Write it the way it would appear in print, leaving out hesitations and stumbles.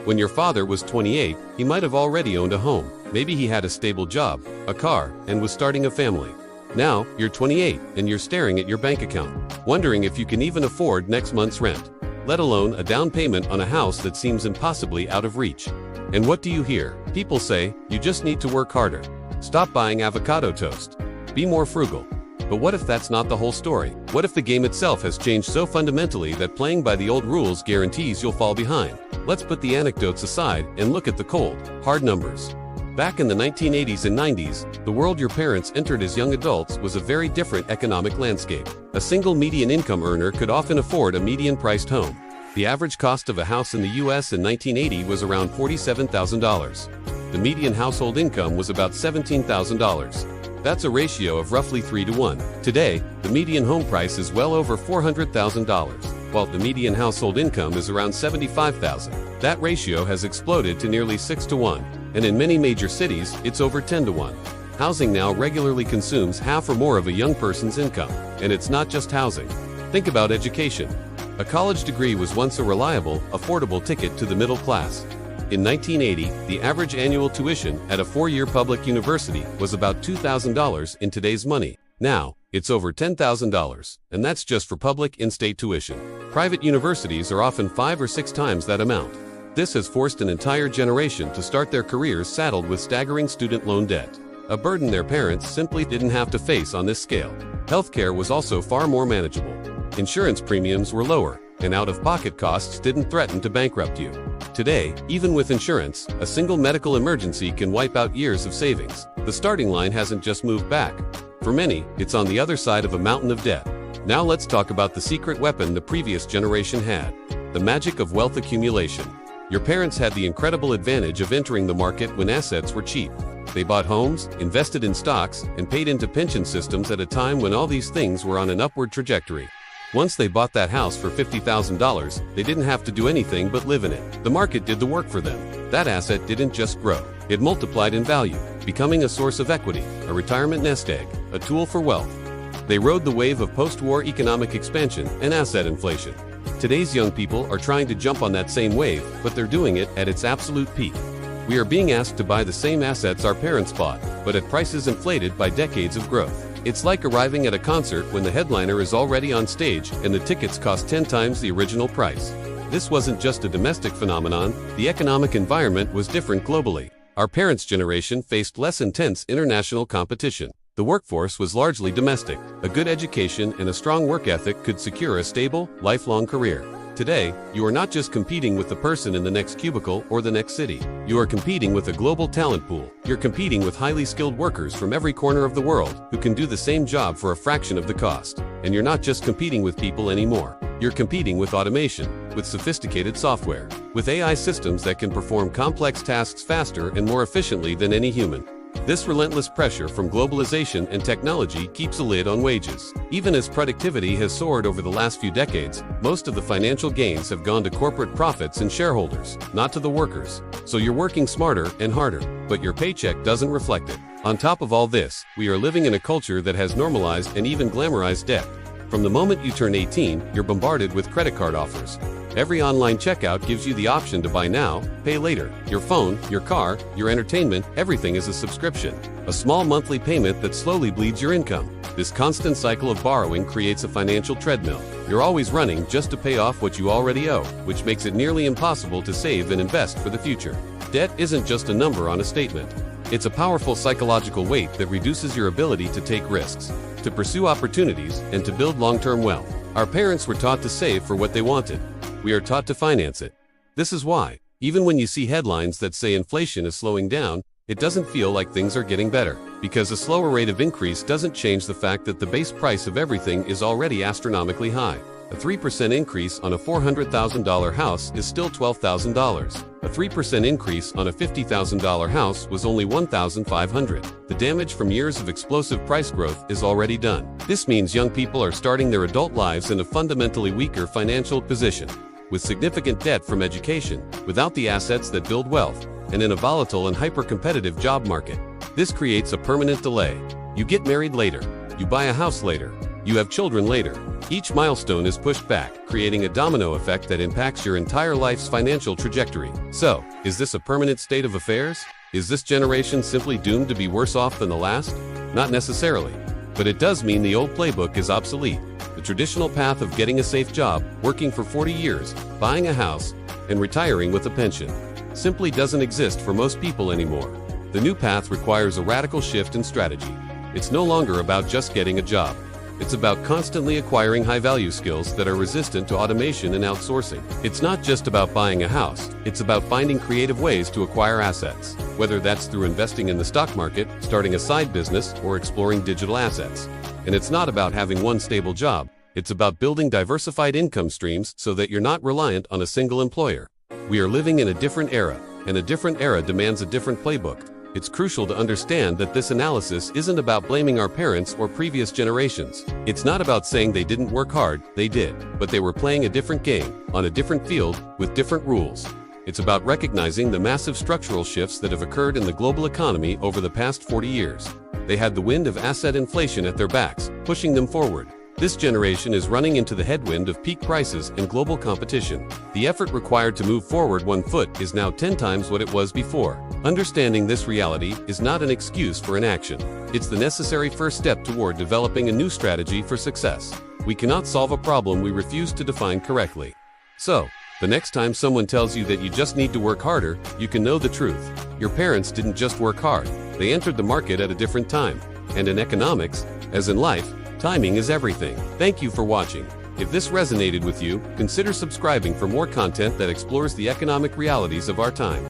When your father was 28, he might have already owned a home. Maybe he had a stable job, a car, and was starting a family. Now, you're 28, and you're staring at your bank account, wondering if you can even afford next month's rent, let alone a down payment on a house that seems impossibly out of reach. And what do you hear? People say, you just need to work harder. Stop buying avocado toast. Be more frugal. But what if that's not the whole story? What if the game itself has changed so fundamentally that playing by the old rules guarantees you'll fall behind? Let's put the anecdotes aside and look at the cold, hard numbers. Back in the 1980s and 90s, the world your parents entered as young adults was a very different economic landscape. A single median income earner could often afford a median-priced home. The average cost of a house in the U.S. in 1980 was around $47,000. The median household income was about $17,000. That's a ratio of roughly 3 to 1. Today, the median home price is well over $400,000, while the median household income is around $75,000. That ratio has exploded to nearly 6 to 1, and in many major cities, it's over 10 to 1. Housing now regularly consumes half or more of a young person's income, and it's not just housing. Think about education. A college degree was once a reliable, affordable ticket to the middle class. In 1980, the average annual tuition at a 4-year public university was about $2,000 in today's money. Now, it's over $10,000, and that's just for public in-state tuition. Private universities are often 5 or 6 times that amount. This has forced an entire generation to start their careers saddled with staggering student loan debt, a burden their parents simply didn't have to face on this scale. Healthcare was also far more manageable. Insurance premiums were lower, and out-of-pocket costs didn't threaten to bankrupt you. Today, even with insurance, a single medical emergency can wipe out years of savings. The starting line hasn't just moved back. For many, it's on the other side of a mountain of debt. Now let's talk about the secret weapon the previous generation had: the magic of wealth accumulation. Your parents had the incredible advantage of entering the market when assets were cheap. They bought homes, invested in stocks, and paid into pension systems at a time when all these things were on an upward trajectory. Once they bought that house for $50,000, they didn't have to do anything but live in it. The market did the work for them. That asset didn't just grow. It multiplied in value, becoming a source of equity, a retirement nest egg, a tool for wealth. They rode the wave of post-war economic expansion and asset inflation. Today's young people are trying to jump on that same wave, but they're doing it at its absolute peak. We are being asked to buy the same assets our parents bought, but at prices inflated by decades of growth. It's like arriving at a concert when the headliner is already on stage and the tickets cost 10 times the original price. This wasn't just a domestic phenomenon, the economic environment was different globally. Our parents' generation faced less intense international competition. The workforce was largely domestic. A good education and a strong work ethic could secure a stable, lifelong career. Today, you are not just competing with the person in the next cubicle or the next city. You are competing with a global talent pool. You're competing with highly skilled workers from every corner of the world who can do the same job for a fraction of the cost. And you're not just competing with people anymore. You're competing with automation, with sophisticated software, with AI systems that can perform complex tasks faster and more efficiently than any human. This relentless pressure from globalization and technology keeps a lid on wages. Even as productivity has soared over the last few decades, most of the financial gains have gone to corporate profits and shareholders, not to the workers. So you're working smarter and harder, but your paycheck doesn't reflect it. On top of all this, we are living in a culture that has normalized and even glamorized debt. From the moment you turn 18, you're bombarded with credit card offers. Every online checkout gives you the option to buy now, pay later. Your phone, your car, your entertainment, everything is a subscription. A small monthly payment that slowly bleeds your income. This constant cycle of borrowing creates a financial treadmill. You're always running just to pay off what you already owe, which makes it nearly impossible to save and invest for the future. Debt isn't just a number on a statement. It's a powerful psychological weight that reduces your ability to take risks, to pursue opportunities, and to build long-term wealth. Our parents were taught to save for what they wanted. We are taught to finance it. This is why, even when you see headlines that say inflation is slowing down, it doesn't feel like things are getting better. Because a slower rate of increase doesn't change the fact that the base price of everything is already astronomically high. A 3% increase on a $400,000 house is still $12,000. A 3% increase on a $50,000 house was only $1,500. The damage from years of explosive price growth is already done. This means young people are starting their adult lives in a fundamentally weaker financial position, with significant debt from education, without the assets that build wealth, and in a volatile and hyper-competitive job market. This creates a permanent delay. You get married later. You buy a house later. You have children later. Each milestone is pushed back, creating a domino effect that impacts your entire life's financial trajectory. So, is this a permanent state of affairs? Is this generation simply doomed to be worse off than the last? Not necessarily. But it does mean the old playbook is obsolete. The traditional path of getting a safe job, working for 40 years, buying a house, and retiring with a pension simply doesn't exist for most people anymore. The new path requires a radical shift in strategy. It's no longer about just getting a job. It's about constantly acquiring high-value skills that are resistant to automation and outsourcing. It's not just about buying a house. It's about finding creative ways to acquire assets, whether that's through investing in the stock market, starting a side business, or exploring digital assets. And it's not about having one stable job. It's about building diversified income streams so that you're not reliant on a single employer. We are living in a different era, and a different era demands a different playbook. It's crucial to understand that this analysis isn't about blaming our parents or previous generations. It's not about saying they didn't work hard, they did, but they were playing a different game, on a different field, with different rules. It's about recognizing the massive structural shifts that have occurred in the global economy over the past 40 years. They had the wind of asset inflation at their backs, pushing them forward. This generation is running into the headwind of peak prices and global competition. The effort required to move forward one foot is now 10 times what it was before. Understanding this reality is not an excuse for inaction. It's the necessary first step toward developing a new strategy for success. We cannot solve a problem we refuse to define correctly. So, the next time someone tells you that you just need to work harder, you can know the truth. Your parents didn't just work hard. They entered the market at a different time. And in economics, as in life, timing is everything. Thank you for watching. If this resonated with you, consider subscribing for more content that explores the economic realities of our time.